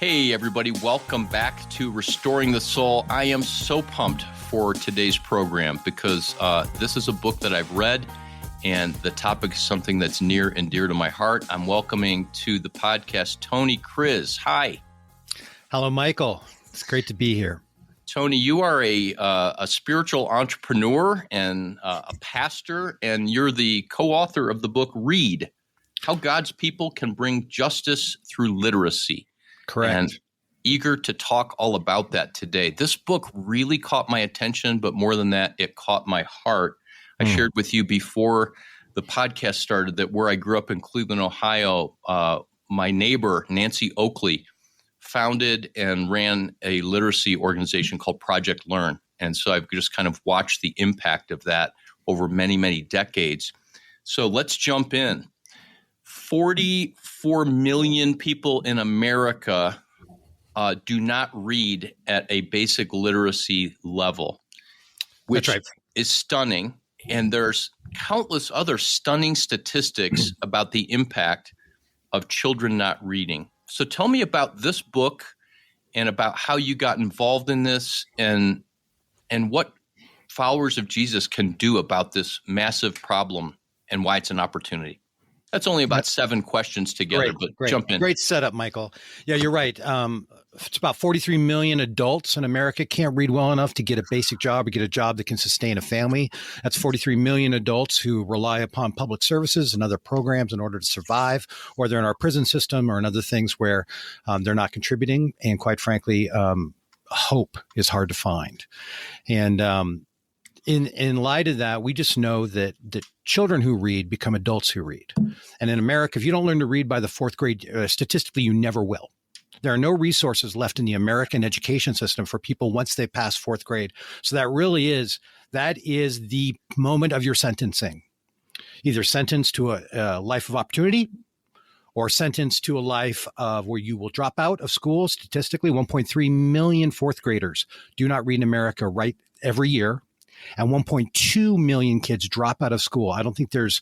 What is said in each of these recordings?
Hey, everybody. Welcome back to Restoring the Soul. I am so pumped for today's program because this is a book that I've read, and the topic is something that's near and dear to my heart. I'm welcoming to the podcast Tony Kriz. Hi. Hello, Michael. It's great to be here. Tony, you are a spiritual entrepreneur and a pastor, and you're the co-author of the book Read: How God's People Can Bring Justice Through Literacy. Correct. And eager to talk all about that today. This book really caught my attention, but more than that, it caught my heart. I shared with you before the podcast started that where I grew up in Cleveland, Ohio, my neighbor, Nancy Oakley, founded and ran a literacy organization called Project Learn. And so I've just kind of watched the impact of that over many, many decades. So let's jump in. 44 million people in America do not read at a basic literacy level, which is stunning. And there's countless other stunning statistics about the impact of children not reading. So tell me about this book and about how you got involved in this and what followers of Jesus can do about this massive problem and why it's an opportunity. That's only about 7 questions together, but jump in. Great setup, Michael. Yeah, you're right. It's about 43 million adults in America can't read well enough to get a basic job or get a job that can sustain a family. That's 43 million adults who rely upon public services and other programs in order to survive, or they're in our prison system or in other things where they're not contributing. And quite frankly, hope is hard to find. And in light of that, we just know that children who read become adults who read. And in America, if you don't learn to read by the 4th grade, statistically, you never will. There are no resources left in the American education system for people once they pass 4th grade. So that is the moment of your sentencing. Either sentenced to a life of opportunity or sentenced to a life of where you will drop out of school. Statistically, 1.3 million 4th graders do not read in America every year. And 1.2 million kids drop out of school. I don't think there's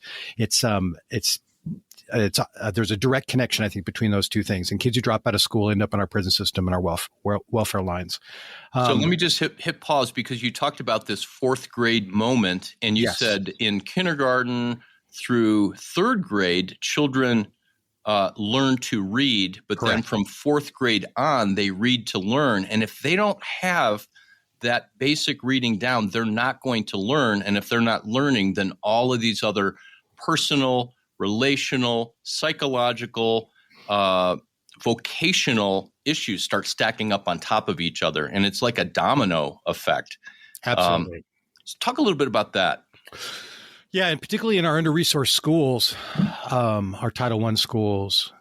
a direct connection, I think, between those two things. And kids who drop out of school end up in our prison system and our welfare lines. So let me just hit pause because you talked about this 4th grade moment, and you said in kindergarten through 3rd grade, children learn to read, but then from 4th grade on, they read to learn. And if they don't have that basic reading down, they're not going to learn. And if they're not learning, then all of these other personal, relational, psychological, vocational issues start stacking up on top of each other. And it's like a domino effect. Absolutely. So talk a little bit about that. Yeah, and particularly in our under-resourced schools, our Title I schools,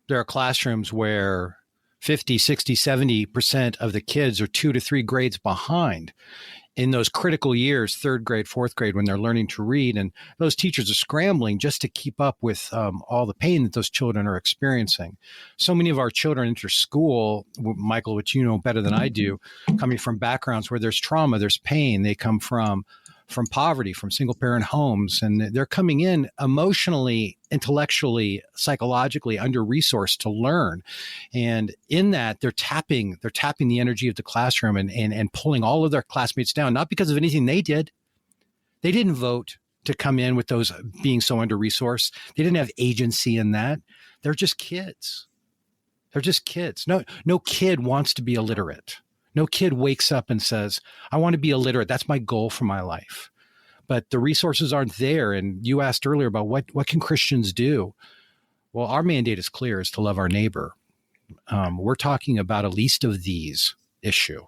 there are classrooms where 50, 60, 70% of the kids are 2 to 3 grades behind in those critical years, 3rd grade, 4th grade, when they're learning to read. And those teachers are scrambling just to keep up with all the pain that those children are experiencing. So many of our children enter school, Michael, which you know better than I do, coming from backgrounds where there's trauma, there's pain. They come from poverty, from single-parent homes, and they're coming in emotionally, intellectually, psychologically under-resourced to learn. And in that, they're tapping the energy of the classroom and pulling all of their classmates down, not because of anything they did. They didn't vote to come in with those being so under-resourced. They didn't have agency in that. They're just kids. They're just kids. No kid wants to be illiterate. No kid wakes up and says, I want to be illiterate. That's my goal for my life. But the resources aren't there. And you asked earlier about what can Christians do? Well, our mandate is clear, is to love our neighbor. We're talking about a least of these issue.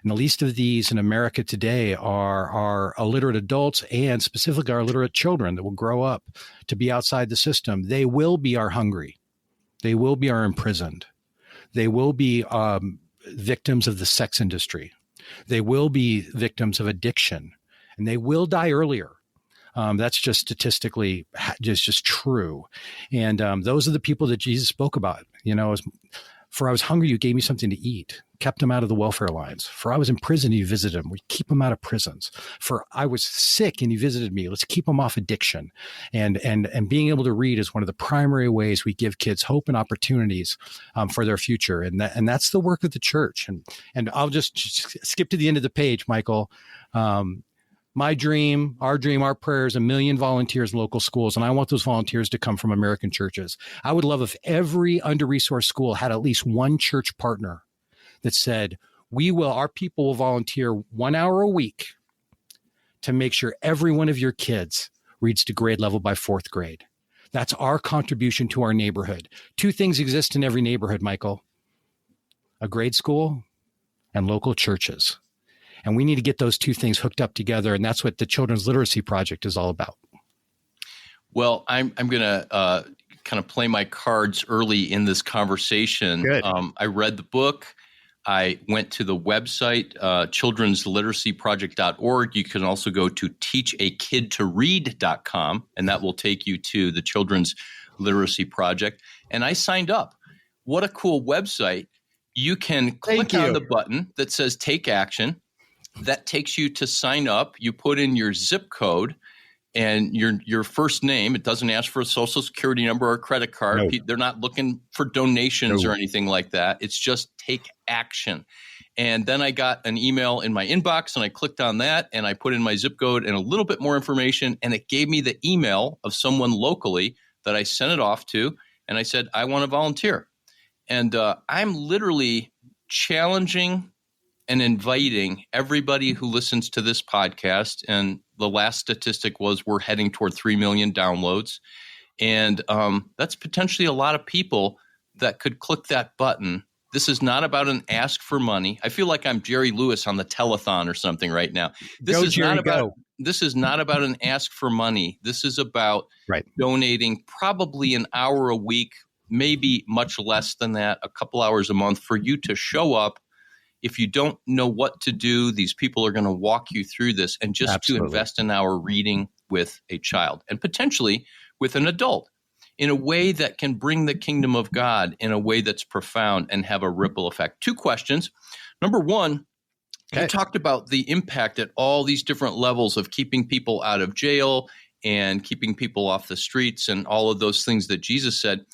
And the least of these in America today are illiterate adults and specifically our illiterate children that will grow up to be outside the system. They will be our hungry. They will be our imprisoned. They will be victims of the sex industry. They will be victims of addiction, and they will die earlier. That's just statistically just true. And those are the people that Jesus spoke about. For I was hungry, you gave me something to eat. kept them out of the welfare lines. For I was in prison, you visited them. We keep them out of prisons. For I was sick and you visited me. Let's keep them off addiction. And being able to read is one of the primary ways we give kids hope and opportunities for their future. And that's the work of the church. And I'll just skip to the end of the page, Michael. My dream, our prayer is 1 million volunteers in local schools. And I want those volunteers to come from American churches. I would love if every under-resourced school had at least one church partner that said, our people will volunteer 1 hour a week to make sure every one of your kids reads to grade level by 4th grade. That's our contribution to our neighborhood. 2 things exist in every neighborhood, Michael: a grade school and local churches. And we need to get those 2 things hooked up together. And that's what the Children's Literacy Project is all about. Well, I'm going to kind of play my cards early in this conversation. Good. I read the book. I went to the website, children'sliteracyproject.org. You can also go to teachakidtoread.com, and that will take you to the Children's Literacy Project. And I signed up. What a cool website. You can click on the button that says Take Action. That takes you to sign up. You put in your zip code and your first name. It doesn't ask for a social security number or a credit card. No. They're not looking for donations or anything like that. It's just take action. And then I got an email in my inbox and I clicked on that and I put in my zip code and a little bit more information. And it gave me the email of someone locally that I sent it off to. And I said, I want to volunteer. And I'm literally challenging and inviting everybody who listens to this podcast. And the last statistic was we're heading toward 3 million downloads. And that's potentially a lot of people that could click that button. This is not about an ask for money. I feel like I'm Jerry Lewis on the telethon or something right now. This is not about an ask for money. This is about donating probably an hour a week, maybe much less than that, a couple hours a month for you to show up. If you don't know what to do, these people are going to walk you through this, and just to invest an hour reading with a child and potentially with an adult in a way that can bring the kingdom of God in a way that's profound and have a ripple effect. 2 questions. Number 1, you talked about the impact at all these different levels of keeping people out of jail and keeping people off the streets and all of those things that Jesus said.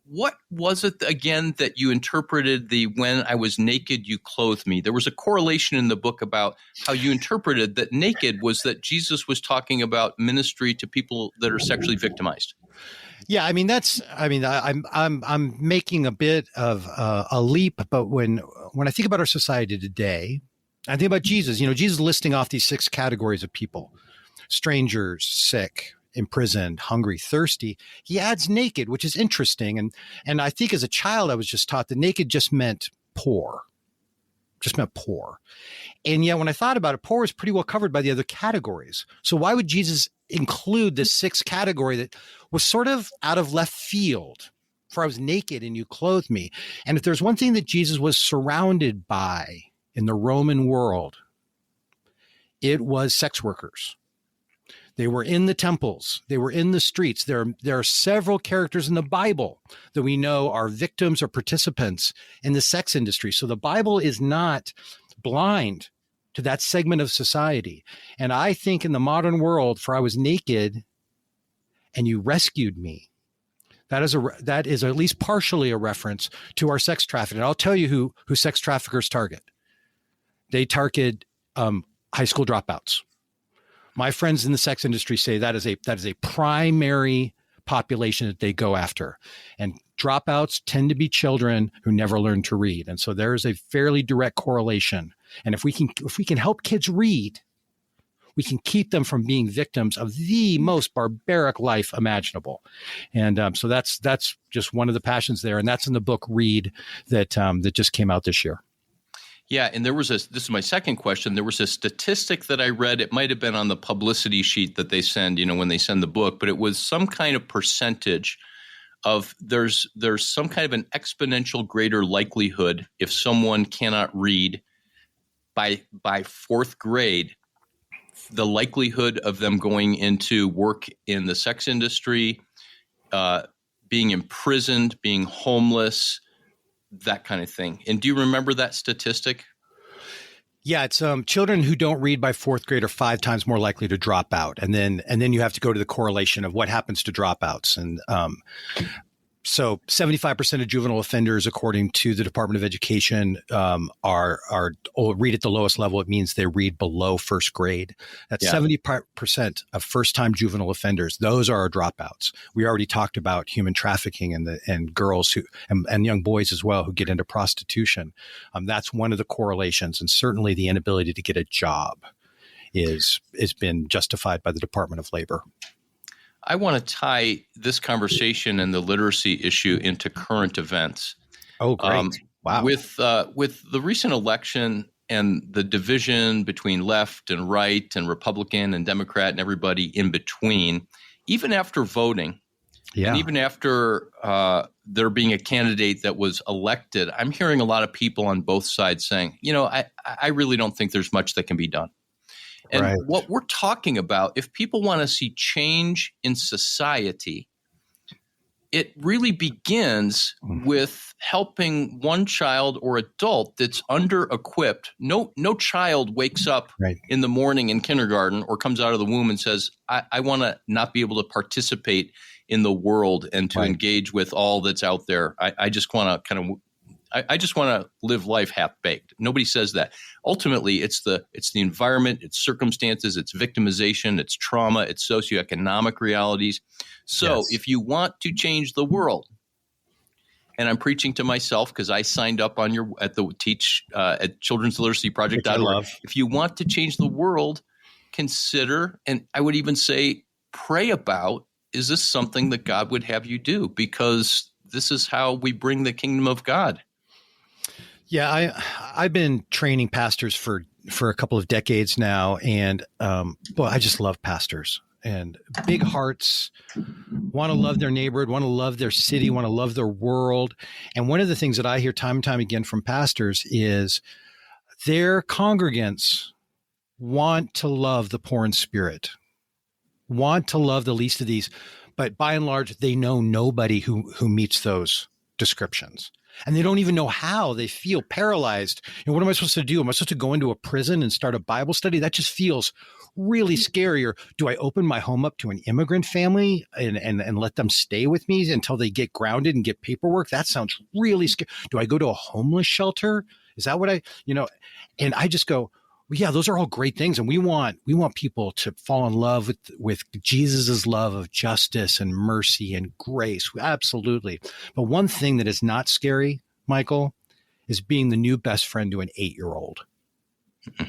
What was it again that you interpreted when I was naked, you clothed me? There was a correlation in the book about how you interpreted that naked was that Jesus was talking about ministry to people that are sexually victimized. Yeah, I mean I'm making a bit of a leap, but when I think about our society today, I think about Jesus. Jesus listing off these 6 categories of people: strangers, sick, imprisoned, hungry, thirsty. He adds naked, which is interesting. And I think as a child, I was just taught that naked just meant poor. And yet when I thought about it, poor is pretty well covered by the other categories. So why would Jesus include this 6th category that was sort of out of left field? For I was naked and you clothed me. And if there's one thing that Jesus was surrounded by in the Roman world, it was sex workers. They were in the temples. They were in the streets. There are several characters in the Bible that we know are victims or participants in the sex industry. So the Bible is not blind to that segment of society. And I think in the modern world, for I was naked and you rescued me, that is at least partially a reference to our sex trafficking. And I'll tell you who sex traffickers target. They target high school dropouts. My friends in the sex industry say that is a primary population that they go after. And dropouts tend to be children who never learn to read. And so there is a fairly direct correlation. And if we can help kids read, we can keep them from being victims of the most barbaric life imaginable. And so that's just one of the passions there. And that's in the book Read that just came out this year. Yeah, and this is my second question. There was a statistic that I read. It might have been on the publicity sheet that they send, when they send the book, but it was some kind of percentage of there's some kind of an exponential greater likelihood if someone cannot read by 4th grade, the likelihood of them going into work in the sex industry, being imprisoned, being homeless, that kind of thing. And do you remember that statistic? Yeah, it's children who don't read by fourth grade are 5 times more likely to drop out, and then you have to go to the correlation of what happens to dropouts. And so 75% of juvenile offenders, according to the Department of Education, are read at the lowest level. It means they read below first grade. That's 70% of first-time juvenile offenders. Those are our dropouts. We already talked about human trafficking and girls and young boys as well who get into prostitution. That's one of the correlations, and certainly the inability to get a job has been justified by the Department of Labor. I want to tie this conversation and the literacy issue into current events. Oh, great. Wow. With the recent election and the division between left and right and Republican and Democrat and everybody in between, even after voting, and even after there being a candidate that was elected, I'm hearing a lot of people on both sides saying, I really don't think there's much that can be done. And what we're talking about, if people want to see change in society, it really begins with helping one child or adult that's under-equipped. No child wakes up in the morning in kindergarten or comes out of the womb and says, I want to not be able to participate in the world and to engage with all that's out there. I just want to I just want to live life half-baked. Nobody says that. Ultimately, it's the environment, it's circumstances, it's victimization, it's trauma, it's socioeconomic realities. So if you want to change the world, and I'm preaching to myself because I signed up on at Children's Literacy Project.org. If you want to change the world, consider, and I would even say pray about, is this something that God would have you do? Because this is how we bring the kingdom of God. Yeah, I've been training pastors for a couple of decades now, and I just love pastors and big hearts, want to love their neighborhood, want to love their city, want to love their world. And one of the things that I hear time and time again from pastors is their congregants want to love the poor in spirit, want to love the least of these, but by and large, they know nobody who meets those descriptions. And they don't even know how. They feel paralyzed. What am I supposed to do? Am I supposed to go into a prison and start a Bible study? That just feels really scary. Or do I open my home up to an immigrant family and let them stay with me until they get grounded and get paperwork? That sounds really scary. Do I go to a homeless shelter? Is that what and I just go, well, yeah, those are all great things. And we want people to fall in love with Jesus's love of justice and mercy and grace. Absolutely. But one thing that is not scary, Michael, is being the new best friend to an 8-year-old.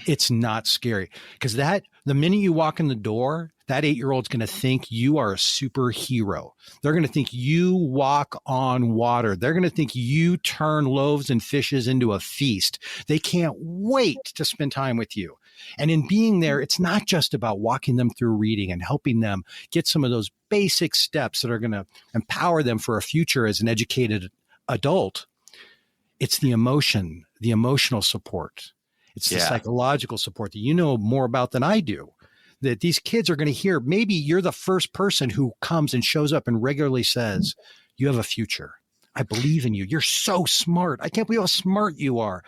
It's not scary because the minute you walk in the door, that 8-year-old's going to think you are a superhero. They're going to think you walk on water. They're going to think you turn loaves and fishes into a feast. They can't wait to spend time with you. And in being there, it's not just about walking them through reading and helping them get some of those basic steps that are going to empower them for a future as an educated adult. It's the emotional support. It's the psychological support that you know more about than I do, that these kids are going to hear. Maybe you're the first person who comes and shows up and regularly says, you have a future. I believe in you. You're so smart. I can't believe how smart you are.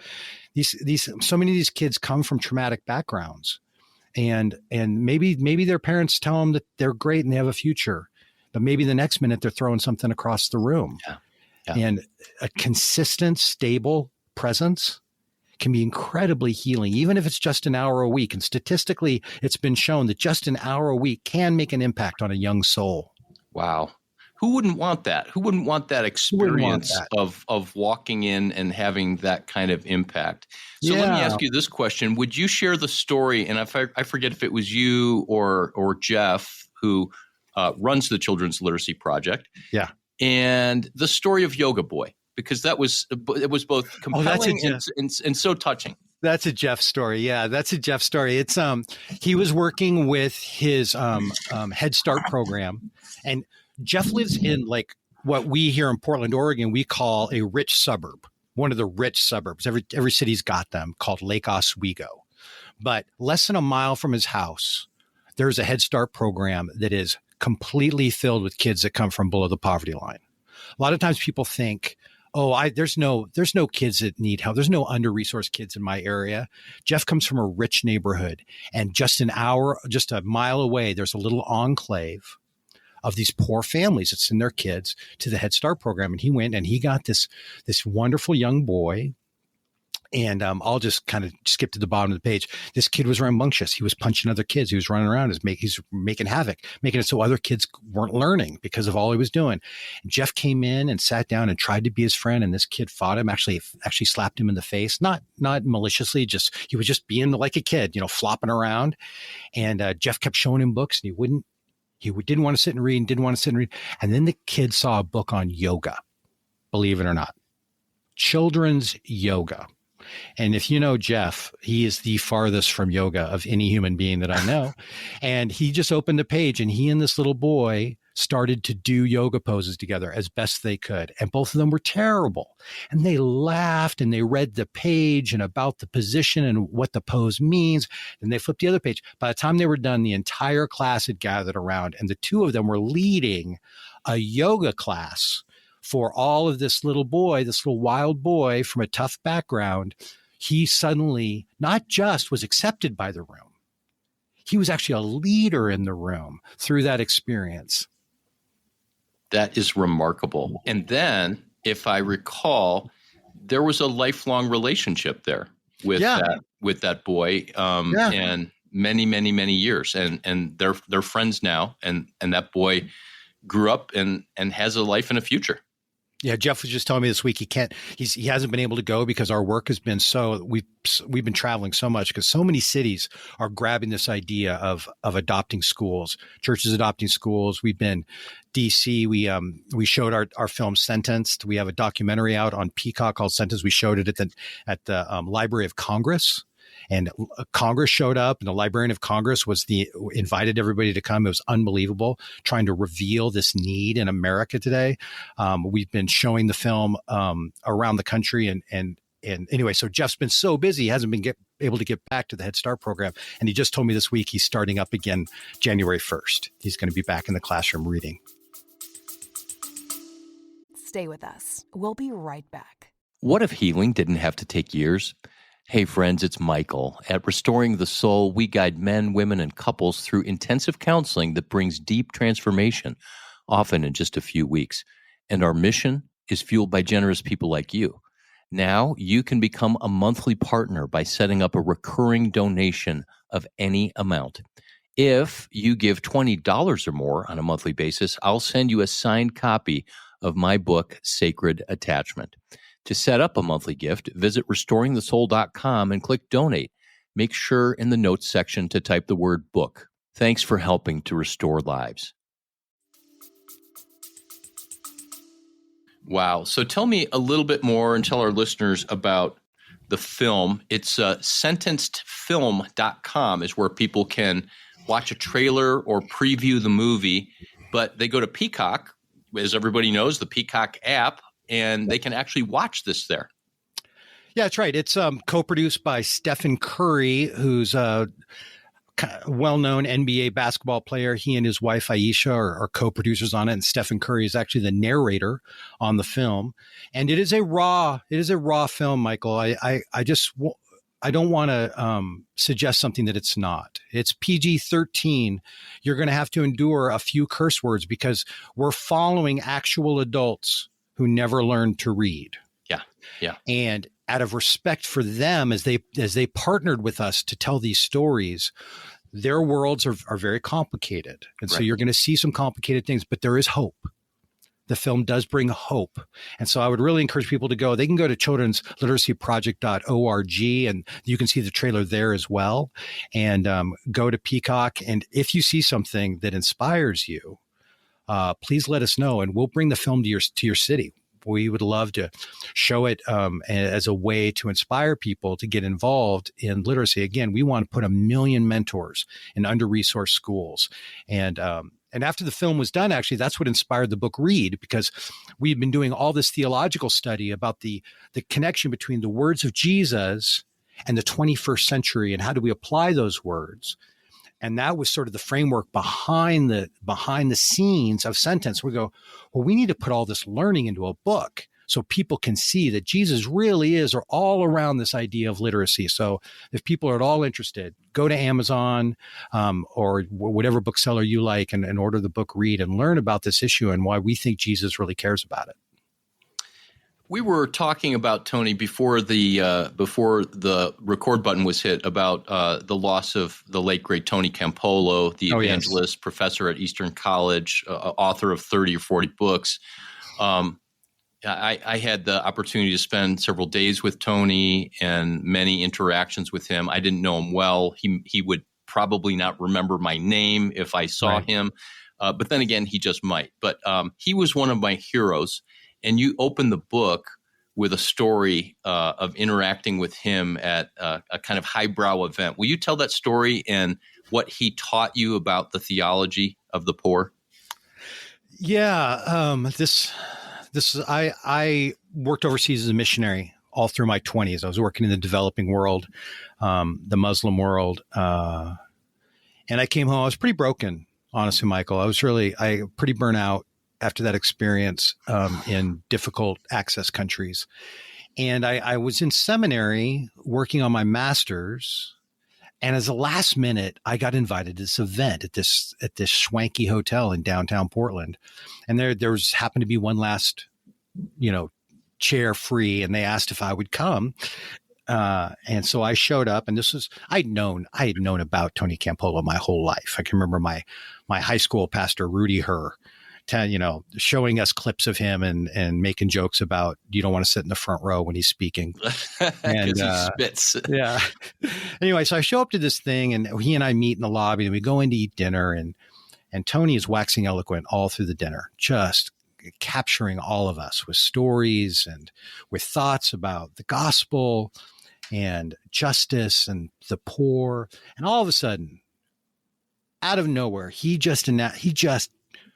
So many of these kids come from traumatic backgrounds, and maybe their parents tell them that they're great and they have a future, but maybe the next minute they're throwing something across the room. And a consistent, stable presence can be incredibly healing, even if it's just an hour a week. And statistically, it's been shown that just an hour a week can make an impact on a young soul. Wow. Who wouldn't want that? Who wouldn't want that experience of walking in and having that kind of impact? So let me ask you this question. Would you share the story, and if I forget if it was you or Jeff who runs the Children's Literacy Project, and the story of Yoga Boy? Because it was both compelling and so touching. That's a Jeff story. Yeah, that's a Jeff story. It's he was working with his Head Start program, and Jeff lives in like what we here in Portland, Oregon, we call a rich suburb, one of the rich suburbs. Every city's got them, called Lake Oswego. But less than a mile from his house, there's a Head Start program that is completely filled with kids that come from below the poverty line. A lot of times people think, there's no kids that need help. There's no under-resourced kids in my area. Jeff comes from a rich neighborhood, and just a mile away, there's a little enclave of these poor families that send their kids to the Head Start program. And he went and he got this wonderful young boy. And I'll just kind of skip to the bottom of the page. This kid was rambunctious. He was punching other kids. He was running around. He's making havoc, making it so other kids weren't learning because of all he was doing. And Jeff came in and sat down and tried to be his friend. And this kid fought him, actually slapped him in the face, not maliciously, he was just being like a kid, flopping around. And Jeff kept showing him books, and he didn't want to sit and read, And then the kid saw a book on yoga, believe it or not, children's yoga. And if you know Jeff, he is the farthest from yoga of any human being that I know. And he just opened the page, and he and this little boy started to do yoga poses together as best they could. And both of them were terrible. And they laughed, and they read the page and about the position and what the pose means. And they flipped the other page. By the time they were done, the entire class had gathered around, and the two of them were leading a yoga class for all of this little wild boy from a tough background. He suddenly not just was accepted by the room, he was actually a leader in the room through that experience. That is remarkable. And then, if I recall, there was a lifelong relationship there with that boy, and many, many, many years. And they're friends now. And that boy grew up and has a life and a future. Yeah, Jeff was just telling me this week he hasn't been able to go because our work has been we've been traveling so much because so many cities are grabbing this idea of adopting schools, churches adopting schools. We've been DC. We showed our film Sentenced. We have a documentary out on Peacock called Sentenced. We showed it at the Library of Congress. And Congress showed up, and the Librarian of Congress invited everybody to come. It was unbelievable, trying to reveal this need in America today. We've been showing the film around the country, and anyway, so Jeff's been so busy, he hasn't been able to get back to the Head Start program. And he just told me this week he's starting up again January 1st. He's going to be back in the classroom reading. Stay with us. We'll be right back. What if healing didn't have to take years? Hey friends, it's Michael. At Restoring the Soul, we guide men, women, and couples through intensive counseling that brings deep transformation, often in just a few weeks. And our mission is fueled by generous people like you. Now you can become a monthly partner by setting up a recurring donation of any amount. If you give $20 or more on a monthly basis, I'll send you a signed copy of my book, Sacred Attachment. To set up a monthly gift, visit restoringthesoul.com and click donate. Make sure in the notes section to type the word book. Thanks for helping to restore lives. Wow. So tell me a little bit more and tell our listeners about the film. It's sentencedfilm.com is where people can watch a trailer or preview the movie, but they go to Peacock, as everybody knows, the Peacock app, and they can actually watch this there. Yeah, that's right. It's co-produced by Stephen Curry, who's a well-known NBA basketball player. He and his wife Aisha are co-producers on it, and Stephen Curry is actually the narrator on the film. And it is a raw film, Michael. I don't want to suggest something that it's not. It's PG-13. You're going to have to endure a few curse words because we're following actual adults who never learned to read. Yeah. And out of respect for them, as they partnered with us to tell these stories, their worlds are very complicated. And so you're going to see some complicated things, but there is hope. The film does bring hope. And so I would really encourage people to go. They can go to childrensliteracyproject.org, and you can see the trailer there as well. And go to Peacock. And if you see something that inspires you, please let us know, and we'll bring the film to your city. We would love to show it as a way to inspire people to get involved in literacy. Again, we want to put 1 million mentors in under-resourced schools. And after the film was done, actually, that's what inspired the book Read, because we've been doing all this theological study about the connection between the words of Jesus and the 21st century, and how do we apply those words. And that was sort of the framework behind the scenes of Sentence. We go, well, we need to put all this learning into a book. so people can see that Jesus really is or all around this idea of literacy. So if people are at all interested, go to Amazon or whatever bookseller you like and order the book Read and learn about this issue and why we think Jesus really cares about it. We were talking about, Tony, before the record button was hit, about the loss of the late, great Tony Campolo, the evangelist, professor at Eastern College, author of 30 or 40 books. I had the opportunity to spend several days with Tony and many interactions with him. I didn't know him well. He would probably not remember my name if I saw him. But then again, he just might. But he was one of my heroes. And you open the book with a story of interacting with him at a kind of highbrow event. Will you tell that story and what he taught you about the theology of the poor? Yeah, I worked overseas as a missionary all through my 20s. I was working in the developing world, the Muslim world, and I came home. I was pretty broken, honestly, Michael. I was pretty burnt out after that experience in difficult access countries. And I was in seminary working on my master's. And as a last minute, I got invited to this event at this swanky hotel in downtown Portland. And there happened to be one last, chair free. And they asked if I would come. And so I showed up, and I had known about Tony Campolo my whole life. I can remember my high school pastor, Rudy Herr, showing us clips of him and making jokes about you don't want to sit in the front row when he's speaking. And he spits. Yeah. Anyway, so I show up to this thing, and he and I meet in the lobby, and we go in to eat dinner, and Tony is waxing eloquent all through the dinner, just capturing all of us with stories and with thoughts about the gospel and justice and the poor. And all of a sudden, out of nowhere, he just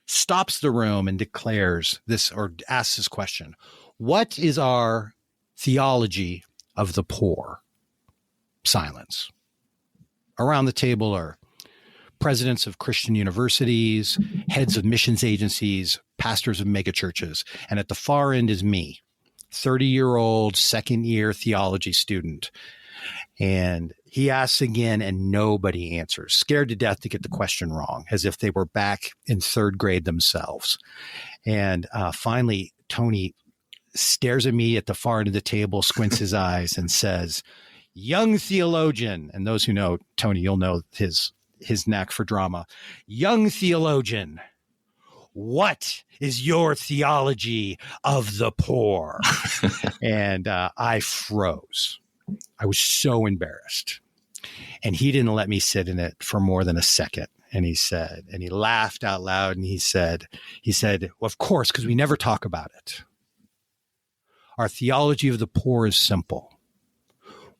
stops the room and declares this, or asks this question: what is our theology of the poor? Silence. Around the table are presidents of Christian universities, heads of missions agencies, pastors of megachurches. And at the far end is me, 30-year-old second-year theology student. And he asks again, and nobody answers, scared to death to get the question wrong, as if they were back in third grade themselves. And finally, Tony stares at me at the far end of the table, squints his eyes, and says, "Young theologian," and those who know Tony, you'll know his knack for drama. "Young theologian, what is your theology of the poor?" And I froze. I was so embarrassed. And he didn't let me sit in it for more than a second. And he laughed out loud, and he said, "Well, of course, because we never talk about it. Our theology of the poor is simple.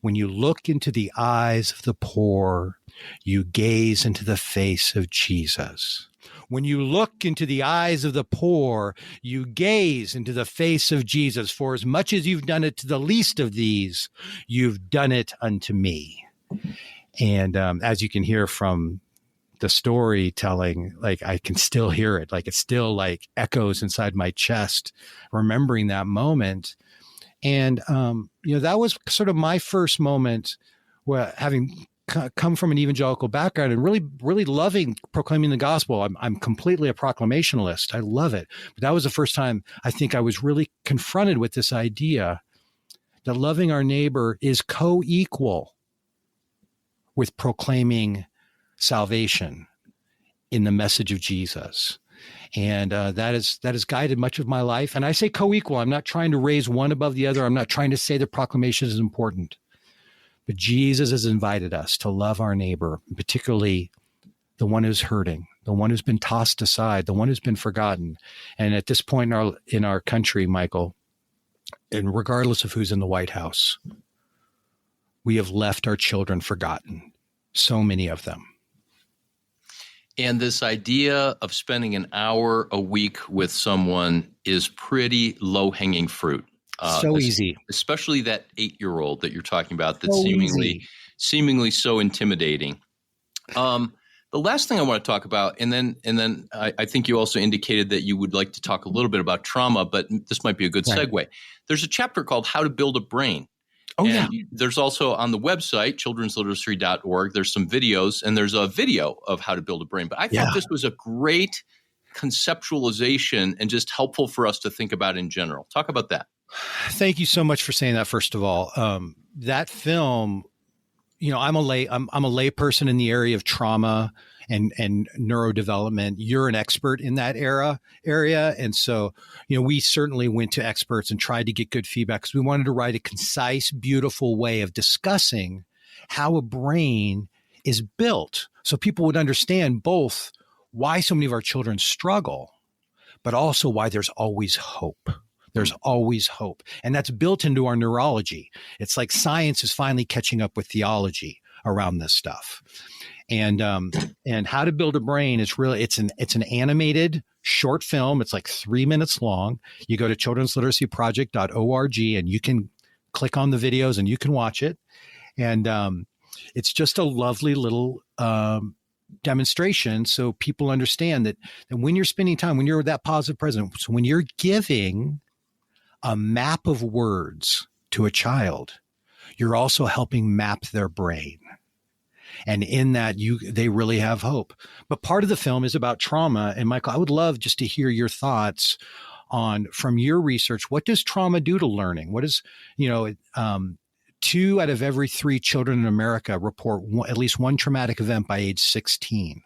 When you look into the eyes of the poor, you gaze into the face of Jesus. When you look into the eyes of the poor, you gaze into the face of Jesus. For as much as you've done it to the least of these, you've done it unto me." And as you can hear from the storytelling, like I can still hear it, like it still like echoes inside my chest, remembering that moment. And, that was sort of my first moment where, having come from an evangelical background and really, really loving proclaiming the gospel. I'm completely a proclamationalist. I love it. But that was the first time I think I was really confronted with this idea that loving our neighbor is co-equal with proclaiming salvation in the message of Jesus. And that has guided much of my life. And I say co-equal. I'm not trying to raise one above the other. I'm not trying to say that proclamation is important. But Jesus has invited us to love our neighbor, particularly the one who's hurting, the one who's been tossed aside, the one who's been forgotten. And at this point in our country, Michael, and regardless of who's in the White House, we have left our children forgotten, so many of them. And this idea of spending an hour a week with someone is pretty low-hanging fruit. So easy. Especially that 8-year-old that you're talking about, that's so seemingly so intimidating. The last thing I want to talk about, and then I think you also indicated that you would like to talk a little bit about trauma, but this might be a good segue. There's a chapter called How to Build a Brain. Oh, and there's also on the website, childrensliteracy.org, there's some videos, and there's a video of how to build a brain. But I thought this was a great conceptualization and just helpful for us to think about in general. Talk about that. Thank you so much for saying that, first of all. That film, I'm a lay person in the area of trauma and neurodevelopment. You're an expert in that area. And so, we certainly went to experts and tried to get good feedback because we wanted to write a concise, beautiful way of discussing how a brain is built so people would understand both why so many of our children struggle, but also why there's always hope. There's always hope. And that's built into our neurology. It's like science is finally catching up with theology around this stuff. And How to Build a Brain is really, it's an animated short film. It's like 3 minutes long. You go to childrensliteracyproject.org and you can click on the videos and you can watch it. And it's just a lovely little demonstration so people understand that when you're spending time, when you're that positive present, so when you're giving a map of words to a child, you're also helping map their brain. And in that, they really have hope. But part of the film is about trauma. And Michael, I would love just to hear your thoughts on, from your research, what does trauma do to learning? What is, 2 out of every 3 children in America report at least one traumatic event by age 16.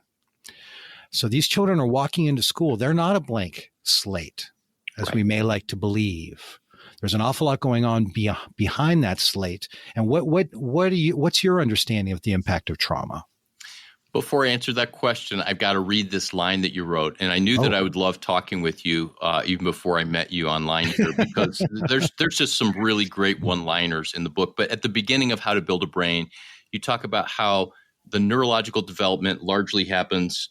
So these children are walking into school. They're not a blank slate, as we may like to believe. There's an awful lot going on behind that slate. And what's your understanding of the impact of trauma? Before I answer that question, I've got to read this line that you wrote. And I knew that I would love talking with you even before I met you online here, because there's just some really great one-liners in the book. But at the beginning of How to Build a Brain, you talk about how the neurological development largely happens,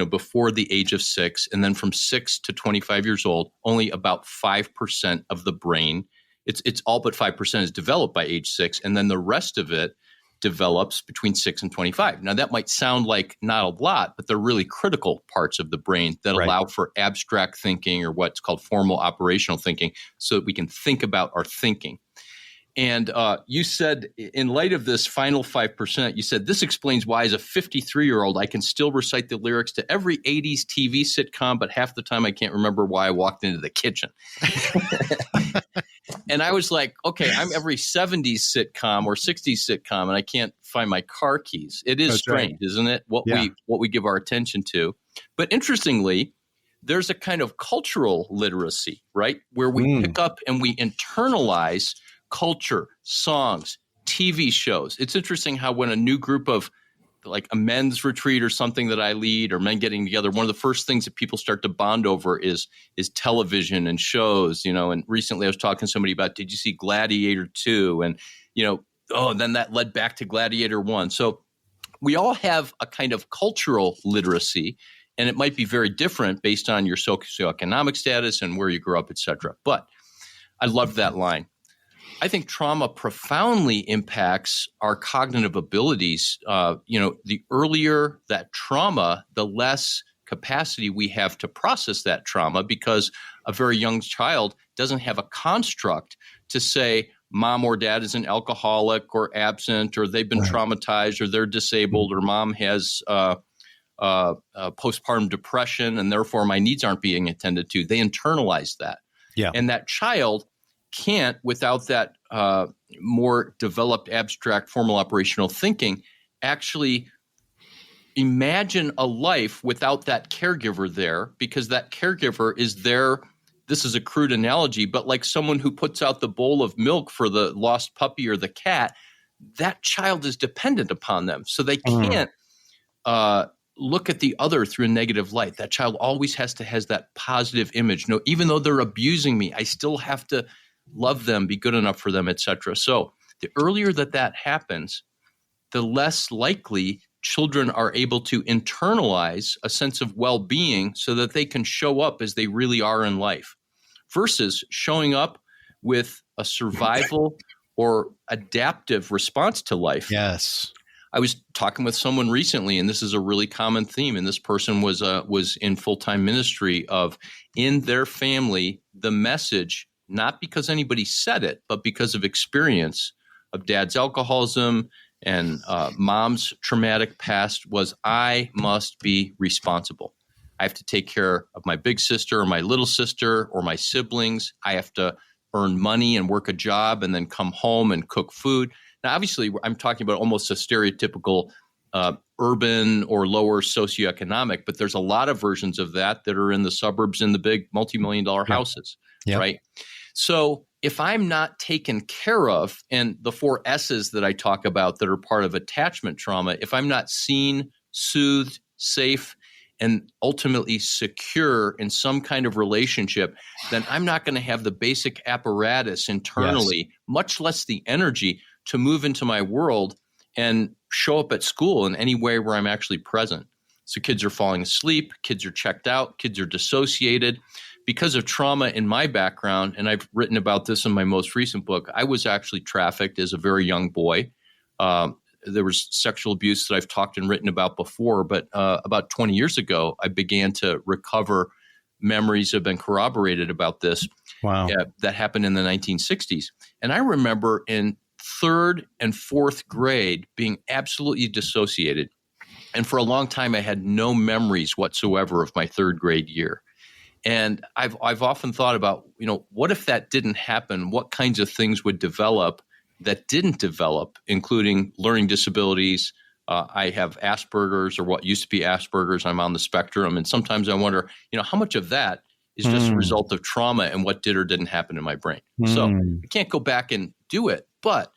before the age of 6, and then from 6 to 25 years old, only about 5% of the brain, it's all but 5% is developed by age 6, and then the rest of it develops between 6 and 25. Now, that might sound like not a lot, but they're really critical parts of the brain that allow for abstract thinking, or what's called formal operational thinking, so that we can think about our thinking. And you said, in light of this final 5%, you said, this explains why, as a 53-year-old, I can still recite the lyrics to every 80s TV sitcom, but half the time I can't remember why I walked into the kitchen. And I was like, okay, I'm every 70s sitcom or 60s sitcom, and I can't find my car keys. It is strange, isn't it? What we give our attention to. But interestingly, there's a kind of cultural literacy, right, where we pick up and we internalize culture, songs, TV shows. It's interesting how when a new group of, like a men's retreat or something that I lead, or men getting together, one of the first things that people start to bond over is television and shows, and recently I was talking to somebody about, did you see Gladiator 2? And, then that led back to Gladiator 1. So we all have a kind of cultural literacy, and it might be very different based on your socioeconomic status and where you grew up, et cetera. But I loved that line. I think trauma profoundly impacts our cognitive abilities. The earlier that trauma, the less capacity we have to process that trauma, because a very young child doesn't have a construct to say mom or dad is an alcoholic or absent, or they've been traumatized, or they're disabled, or mom has postpartum depression, and therefore my needs aren't being attended to. They internalize that. Yeah. And that child can't, without that more developed abstract formal operational thinking, actually imagine a life without that caregiver there, because that caregiver is there. This is a crude analogy, but like someone who puts out the bowl of milk for the lost puppy or the cat, that child is dependent upon them. So they can't look at the other through a negative light. That child always has that positive image. No, even though they're abusing me, I still have to love them, be good enough for them, etc. So the earlier that happens, the less likely children are able to internalize a sense of well-being so that they can show up as they really are in life, versus showing up with a survival or adaptive response to life. Yes. I was talking with someone recently, and this is a really common theme. And this person was in full-time ministry of, in their family, the message, not because anybody said it, but because of experience of dad's alcoholism and mom's traumatic past, was, I must be responsible. I have to take care of my big sister or my little sister or my siblings. I have to earn money and work a job and then come home and cook food. Now, obviously, I'm talking about almost a stereotypical urban or lower socioeconomic, but there's a lot of versions of that are in the suburbs in the big multi-million-dollar houses, right? So if I'm not taken care of, and the 4 S's that I talk about that are part of attachment trauma, if I'm not seen, soothed, safe, and ultimately secure in some kind of relationship, then I'm not going to have the basic apparatus internally, much less the energy to move into my world and show up at school in any way where I'm actually present. So kids are falling asleep, kids are checked out, kids are dissociated. Because of trauma in my background, and I've written about this in my most recent book, I was actually trafficked as a very young boy. There was sexual abuse that I've talked and written about before, but about 20 years ago, I began to recover memories that have been corroborated about this. Wow. That happened in the 1960s. And I remember in 3rd and 4th grade being absolutely dissociated. And for a long time, I had no memories whatsoever of my 3rd grade year. And I've often thought about, what if that didn't happen? What kinds of things would develop that didn't develop, including learning disabilities. I have Asperger's, or what used to be Asperger's. I'm on the spectrum. And sometimes I wonder, how much of that is just a result of trauma and what did or didn't happen in my brain. So I can't go back and do it. But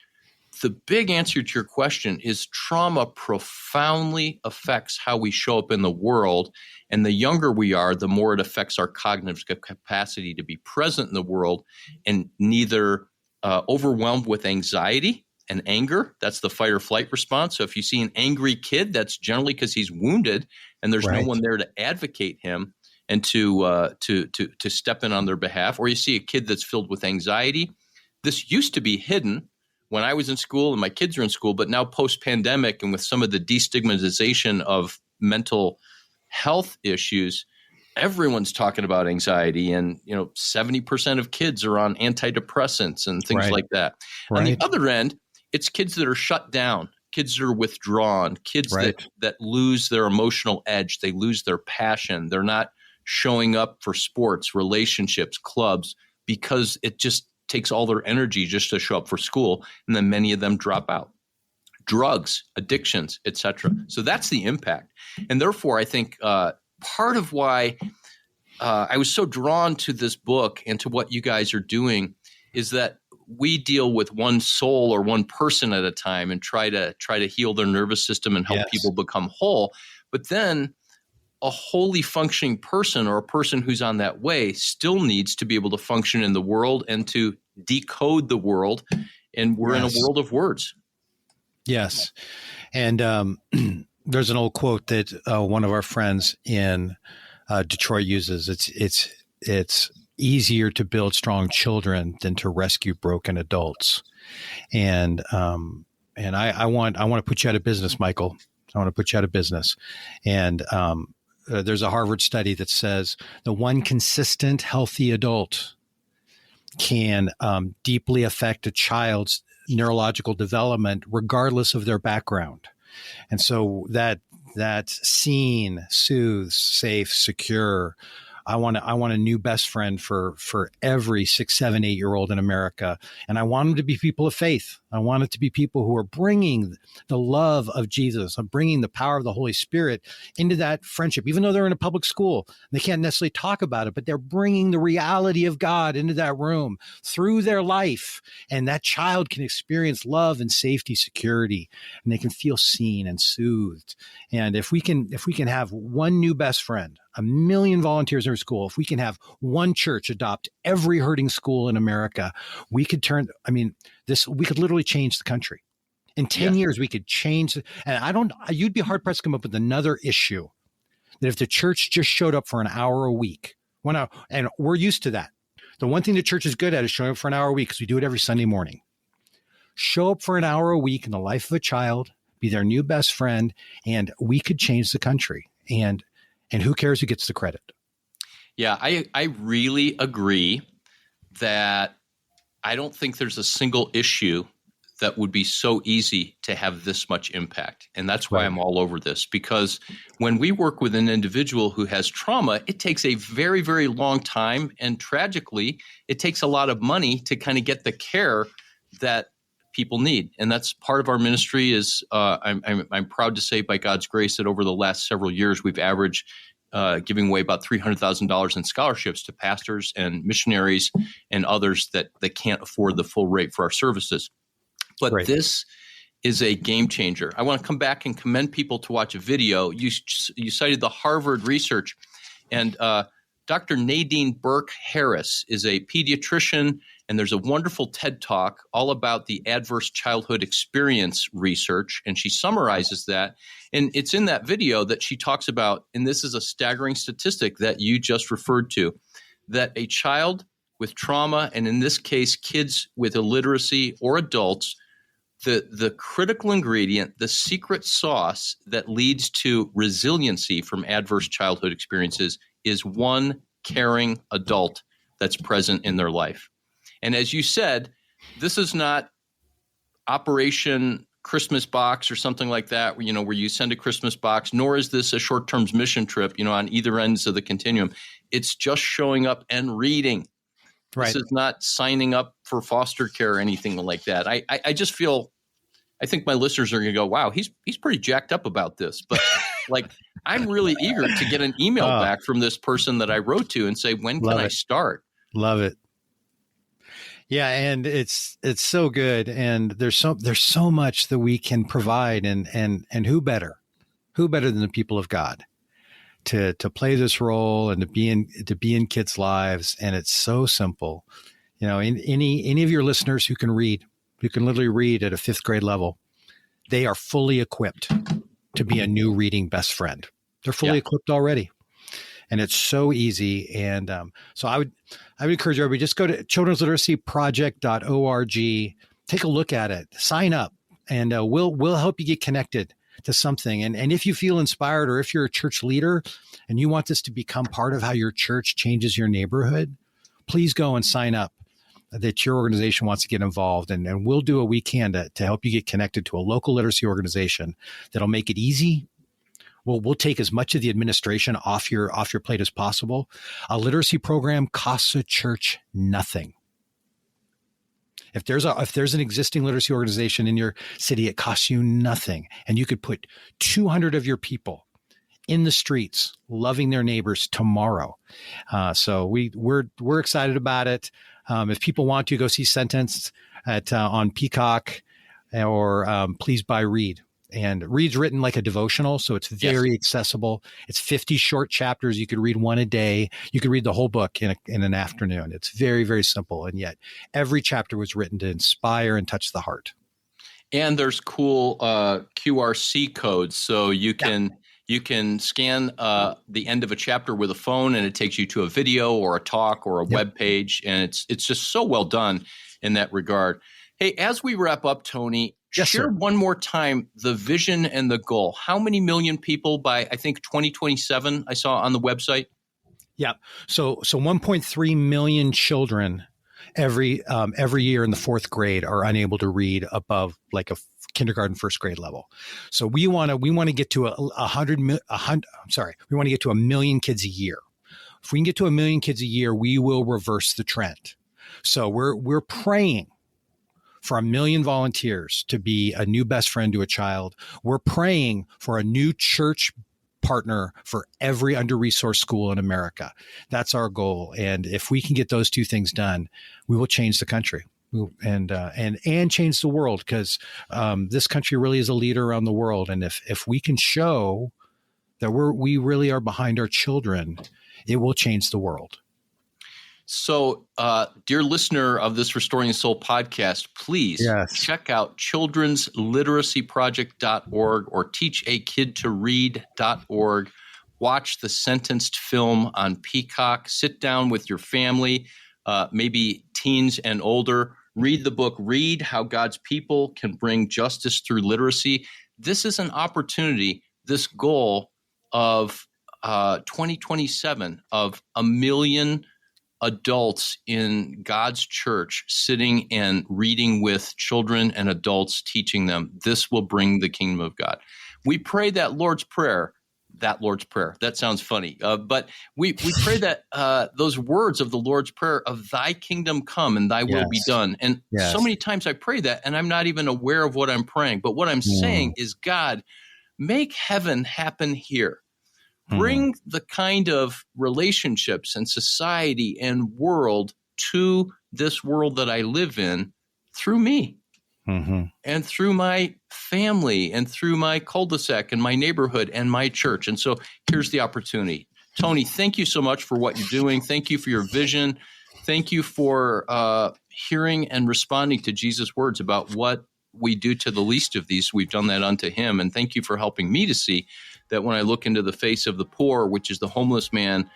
the big answer to your question is trauma profoundly affects how we show up in the world. And the younger we are, the more it affects our cognitive capacity to be present in the world and neither overwhelmed with anxiety and anger. That's the fight or flight response. So if you see an angry kid, that's generally because he's wounded and there's no one there to advocate him and to step in on their behalf. Or you see a kid that's filled with anxiety. This used to be hidden when I was in school and my kids are in school, but now post-pandemic and with some of the destigmatization of mental health issues, everyone's talking about anxiety, and 70% of kids are on antidepressants and things like that. On the other end, it's kids that are shut down, kids that are withdrawn, kids that lose their emotional edge, they lose their passion, they're not showing up for sports, relationships, clubs, because it just takes all their energy just to show up for school, and then many of them drop out. Drugs, addictions, etc. So that's the impact, and therefore I think part of why I was so drawn to this book and to what you guys are doing is that we deal with one soul or one person at a time and try to heal their nervous system and help people become whole. But then a wholly functioning person, or a person who's on that way, still needs to be able to function in the world and to decode the world. And we're in a world of words. Yes. And there's an old quote that one of our friends in Detroit uses. It's easier to build strong children than to rescue broken adults. And I want to put you out of business, Michael. I want to put you out of business. And there's a Harvard study that says the one consistent healthy adult can deeply affect a child's neurological development regardless of their background. And so that seen, soothed, safe, secure. I want a new best friend for every 6, 7, 8-year-old in America. And I want them to be people of faith. I want it to be people who are bringing the love of Jesus, and bringing the power of the Holy Spirit into that friendship. Even though they're in a public school, they can't necessarily talk about it, but they're bringing the reality of God into that room through their life. And that child can experience love and safety, security, and they can feel seen and soothed. And if we can have one new best friend, 1 million volunteers in our school, if we can have one church adopt every hurting school in America, we could we could literally change the country. In 10 years, we could change. And you'd be hard pressed to come up with another issue that if the church just showed up for an hour a week, 1 hour, and we're used to that. The one thing the church is good at is showing up for an hour a week, because we do it every Sunday morning. Show up for an hour a week in the life of a child, be their new best friend, and we could change the country. And who cares who gets the credit? Yeah, I really agree that I don't think there's a single issue that would be so easy to have this much impact. And that's why I'm all over this, because when we work with an individual who has trauma, it takes a very, very long time. And tragically, it takes a lot of money to kind of get the care that people need. And that's part of our ministry is I'm proud to say, by God's grace, that over the last several years, we've averaged giving away about $300,000 in scholarships to pastors and missionaries and others that can't afford the full rate for our services. But this is a game changer. I want to come back and commend people to watch a video. You cited the Harvard research, and Dr. Nadine Burke-Harris is a pediatrician, and there's a wonderful TED Talk all about the adverse childhood experience research, and she summarizes that. And it's in that video that she talks about, and this is a staggering statistic that you just referred to, that a child with trauma, and in this case, kids with illiteracy or adults, the critical ingredient, the secret sauce that leads to resiliency from adverse childhood experiences is one caring adult that's present in their life. And as you said, this is not Operation Christmas Box or something like that, where you send a Christmas box, nor is this a short-term mission trip, on either ends of the continuum. It's just showing up and reading. Right. This is not signing up for foster care or anything like that. I just feel, I think my listeners are going to go, wow, he's pretty jacked up about this. But I'm really eager to get an email back from this person that I wrote to and say, when can I start? Love it. Yeah, and it's so good, and there's so much that we can provide, and who better than the people of God to play this role and to be in kids' lives. And it's so simple. Any of your listeners who can literally read at a 5th grade level, they are fully equipped to be a new reading best friend. They're fully equipped already. And it's so easy. And so I would encourage everybody, just go to childrensliteracyproject.org, take a look at it, sign up, and we'll help you get connected to something. And if you feel inspired, or if you're a church leader and you want this to become part of how your church changes your neighborhood, please go and sign up that your organization wants to get involved. And we'll do what we can to help you get connected to a local literacy organization that'll make it easy. We'll take as much of the administration off your plate as possible. A literacy program costs a church nothing. If there's an existing literacy organization in your city, it costs you nothing, and you could put 200 of your people in the streets loving their neighbors tomorrow. So we're excited about it. If people want to, go see Sentenced on Peacock, or please buy Read. And Read's written like a devotional, so it's very accessible. It's 50 short chapters. You could read one a day. You could read the whole book in an afternoon. It's very, very simple. And yet every chapter was written to inspire and touch the heart. And there's cool QRC codes. So you can scan the end of a chapter with a phone, and it takes you to a video or a talk or a web page. And it's just so well done in that regard. Hey, as we wrap up, Tony, share one more time the vision and the goal. How many million people by, I think, 2027 I saw on the website? Yeah. So 1.3 million children every year in the 4th grade are unable to read above like a kindergarten, 1st grade level. So we want to get to we want to get to 1 million kids a year. If we can get to 1 million kids a year, we will reverse the trend. So we're praying for 1 million volunteers to be a new best friend to a child. We're praying for a new church partner for every under-resourced school in America. That's our goal. And if we can get those two things done, we will change the country and change the world, because this country really is a leader around the world. And if we can show that we really are behind our children, it will change the world. So, dear listener of this Restoring the Soul podcast, please check out childrensliteracyproject.org or teachakidtoread.org. Watch the Sentenced film on Peacock. Sit down with your family, maybe teens and older. Read the book, Read How God's People Can Bring Justice Through Literacy. this is an opportunity, this goal of 2027 of 1 million adults in God's church sitting and reading with children and adults, teaching them. This will bring the kingdom of God. We pray that Lord's Prayer. That sounds funny. But we pray that those words of the Lord's Prayer of thy kingdom come and thy will be done. And so many times I pray that and I'm not even aware of what I'm praying. But what I'm saying is, God, make heaven happen here. Bring the kind of relationships and society and world to this world that I live in through me. And through my family and through my cul-de-sac and my neighborhood and my church. And so here's the opportunity. Tony, thank you so much for what you're doing. Thank you for your vision. Thank you for hearing and responding to Jesus' words about what we do to the least of these. We've done that unto him. And thank you for helping me to see that when I look into the face of the poor, which is the homeless man,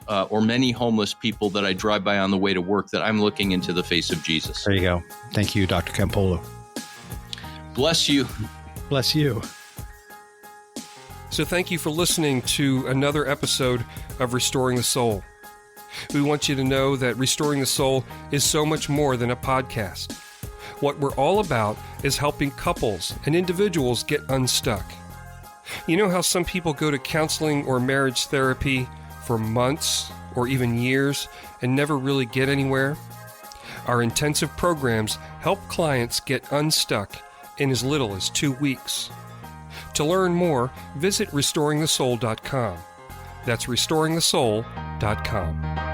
or many homeless people that I drive by on the way to work, that I'm looking into the face of Jesus. There you go. Thank you, Dr. Campolo. Bless you. Bless you. So thank you for listening to another episode of Restoring the Soul. We want you to know that Restoring the Soul is so much more than a podcast. What we're all about is helping couples and individuals get unstuck. You know how some people go to counseling or marriage therapy for months or even years and never really get anywhere? Our intensive programs help clients get unstuck in as little as 2 weeks. To learn more, visit restoringthesoul.com. That's restoringthesoul.com.